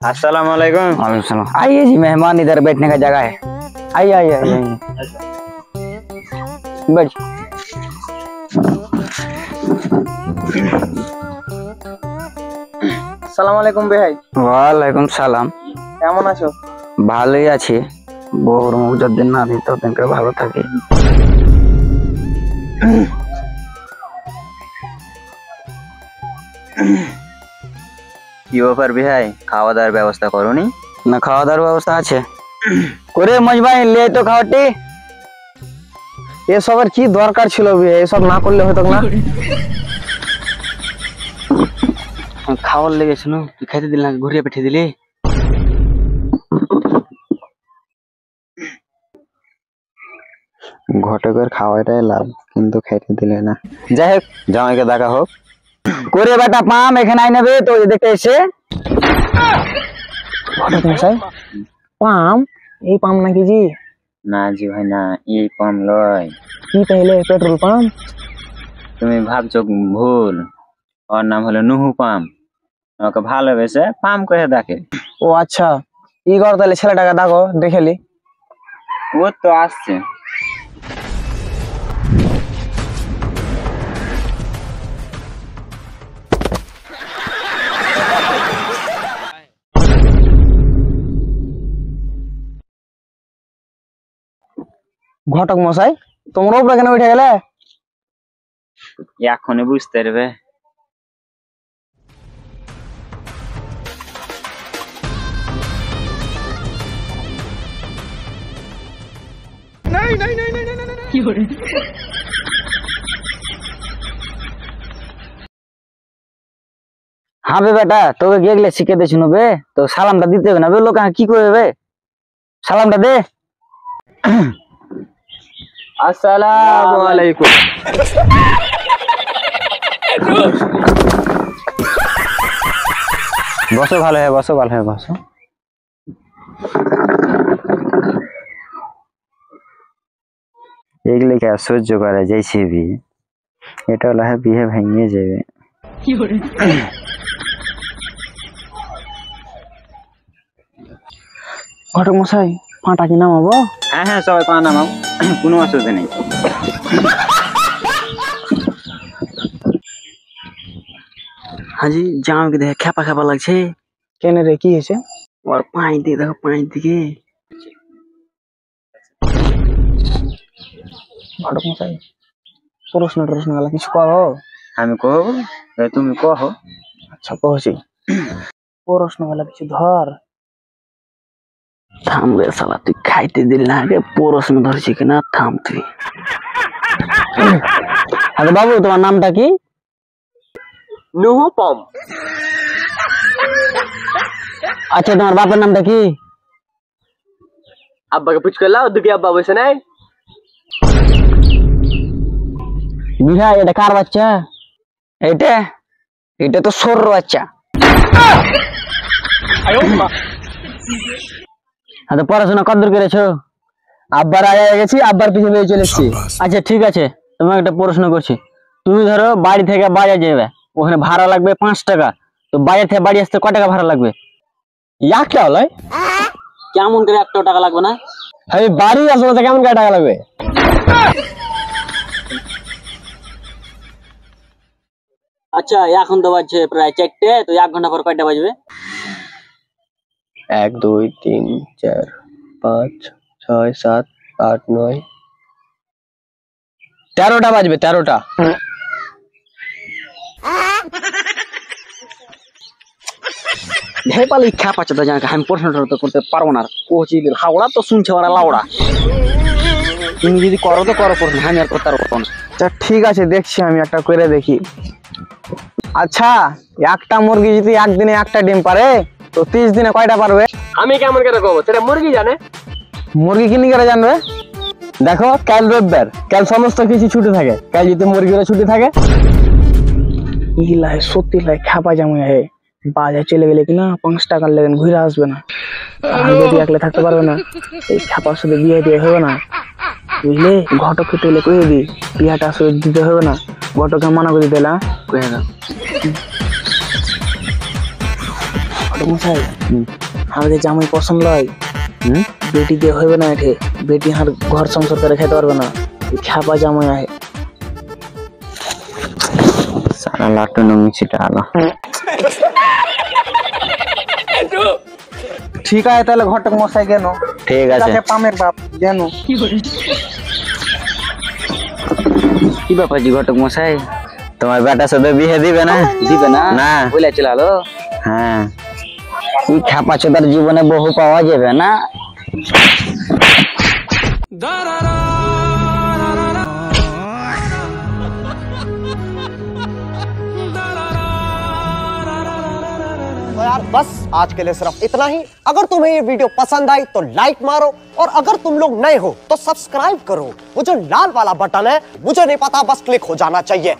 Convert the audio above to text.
अस्सलाम वालेकुम। वालेकुम सलाम। आइए जी, मेहमान इधर बैठने का जगह है। आइए आइए आइए बैठ। সালাম আলাইকুম ভাই। ওয়ালাইকুম সালাম। কেমন আছো? ভালোই আছি। বউর মুখ যতদিন না দিই ততদিন করে ভালো থাকি। কি ব্যাপার ভাই, খাওয়া দাওয়ার ব্যবস্থা করোনি? না, খাওয়া দাওয়ার ব্যবস্থা আছে করে মজবাই লে তো খাওয়াটি। এসবের কি দরকার ছিল ভাই? এসব না করলে হতো না। খাওয়ার লেগেছিল, তুই খাইতে দিলি না, ঘুরিয়ে পেঠে দিলি। ঘটকের খাওয়াটাই লাভ, কিন্তু খাইতে দিলে না। যাই হোক, জামাইকে দেখা হোক। করে বেটা পাম এখানে আই নেবে তো দেখতে এসে। ঘটক মশাই, পাম? এই পাম নাকি জি? না জি ভাই না, এই পাম লয়। কি তাহলে পেট্রোল পাম্প? তুমি ভাবছো ভুল। ওর নাম হলো নুহু পাম। ওকে ভালোবেসে পাম কহে ডাকে। ও আচ্ছা, ই কর তাহলে ছেলেটাকে ডাকো, দেখেলি। ও তো আসছে। ঘটক মশাই, তোমরা উপরে কেন উঠে গেলে? এখনই বুঝতে পারবে। হ্যাঁ বে বেটা, তোকে গিয়ে গেলে শিখে দিয়েছি বে, তো সালামটা দিতে হবে না বে, লোক কি করবে বে, সালামটা দে। আসসালামু আলাইকুম। বসো, ভালো হয়ে বসো, ভালো হয়ে বসো। এগুলো কে সহ্য করে যাইছি বি, এটা হলে বিয়ে ভেঙে যাবে। ঘটক মশাই, পাটা কি নামাবো? হ্যাঁ হ্যাঁ, সবাই পা নামাও, কোনো অসুবিধা নেই। হাজি জামাইকে দেখে খেপা খেপা লাগছে। কেন রে, কি হয়েছে? ওর পাঁচ দিকে দেখো, পাঁচ দিকে। ঘটক মশাই, প্রশ্ন গেলা কিছু করো? আমি কহব, তুমি কহ। আচ্ছা কহছি, প্রশ্ন গেলা কিছু ধর। থাম রে শালা, তুই খাইতে দিল না আগে, প্রশ্ন ধরছি কিনা, থাম তুই। আরে বাবু, তোমার নামটা কি? নুহু পাম। আচ্ছা, তোমার বাপের নামটা কি? আব্বাকে পুছ করলা, দুটি আব্বা বসে নাই। বিহা, এটা কার বাচ্চা? এটা এটা তো সর বাচ্চা। আচ্ছা, পড়াশোনা কতদূর করেছো? আব্বার আগে গেছি, আব্বার পিছনে চলে এসেছি। আচ্ছা ঠিক আছে, তোমাকে একটা প্রশ্ন করছি। তুমি ধরো বাড়ি থেকে বাজার যাবে, ওখানে ভাড়া লাগবে 5 টাকা, তো বাজার থেকে বাড়ি আসতে কত টাকা ভাড়া লাগবে? একটা হলো কেমন করে 1 টাকা লাগবে না? আমি বাড়ি আসবো, কেমন করে টাকা লাগবে? আচ্ছা, এখন তো বাজছে প্রায় 4টে, তো 1 ঘন্টা পর কয়টা বাজবে? 1 2 3 4 5 6 7 8 9 13টা বাজবে, 13টা। পালি খা পাচ্ছে তো জানা, আমি প্রশ্নটা তো করতে পারবো না। কোচি হাওড়া তো শুনছে ওরা লাউড়া। তুমি যদি করো তো করো প্রশ্ন, আমি আর করতে পারবো না। আচ্ছা ঠিক আছে, দেখছি আমি একটা করে দেখি। আচ্ছা, একটা মুরগি যদি একদিনে একটা ডিম পারে, তো 30 দিনে কয়টা পারবে? আমি কেমন করে কব, সেটা মুরগি জানে। মুরগি কিনি করে জানবে? দেখো, কাল রবিবার, কাল সমস্ত কিছু ছুটি থাকে, কাল যদি মুরগিরও ছুটি থাকে। ইলাই সত্যি লাই খাপা জামাই হে, বাজার চলে গেলে কিনা 5 টাকার লেগে ঘুরে আসবে না। আর বেটি একলে থাকতে পারবে না, এই ছাপার সাথে বিয়ে দিয়ে হবে না বুঝলে। ঘটককে তেলে কয়ে দি বিয়াটা আসলে দিতে হবে না, ঘটককে মানা করে দিলাম কয়ে দাও। ঘটক মশাই আমাদের জামাই পছন্দ হয়, বেটি দিয়ে হবে না, এঠে বেটি আর ঘর সংসার করে খেতে পারবে না, ছাপা জামাই আহে। সারা লাট্টু মিছিটা আলো। ঠিক আছে তাহলে ঘটক মশাই কেন, ঠিক আছে। পামের বাপ কেন। কি ব্যাপার জি ঘটক মশাই? তোমার বেটার সাথে বিয়ে দিবে না? দিবে না? না। বলে চলে আলো। হ্যাঁ, এই ছাপা চোদার জীবনে বহু পাওয়া যাবে না। तो यार बस आज के लिए सिर्फ इतना ही। अगर तुम्हें ये वीडियो पसंद आई तो लाइक मारो, और अगर तुम लोग नए हो तो सब्सक्राइब करो। वो जो लाल वाला बटन है मुझे नहीं पता, बस क्लिक हो जाना चाहिए।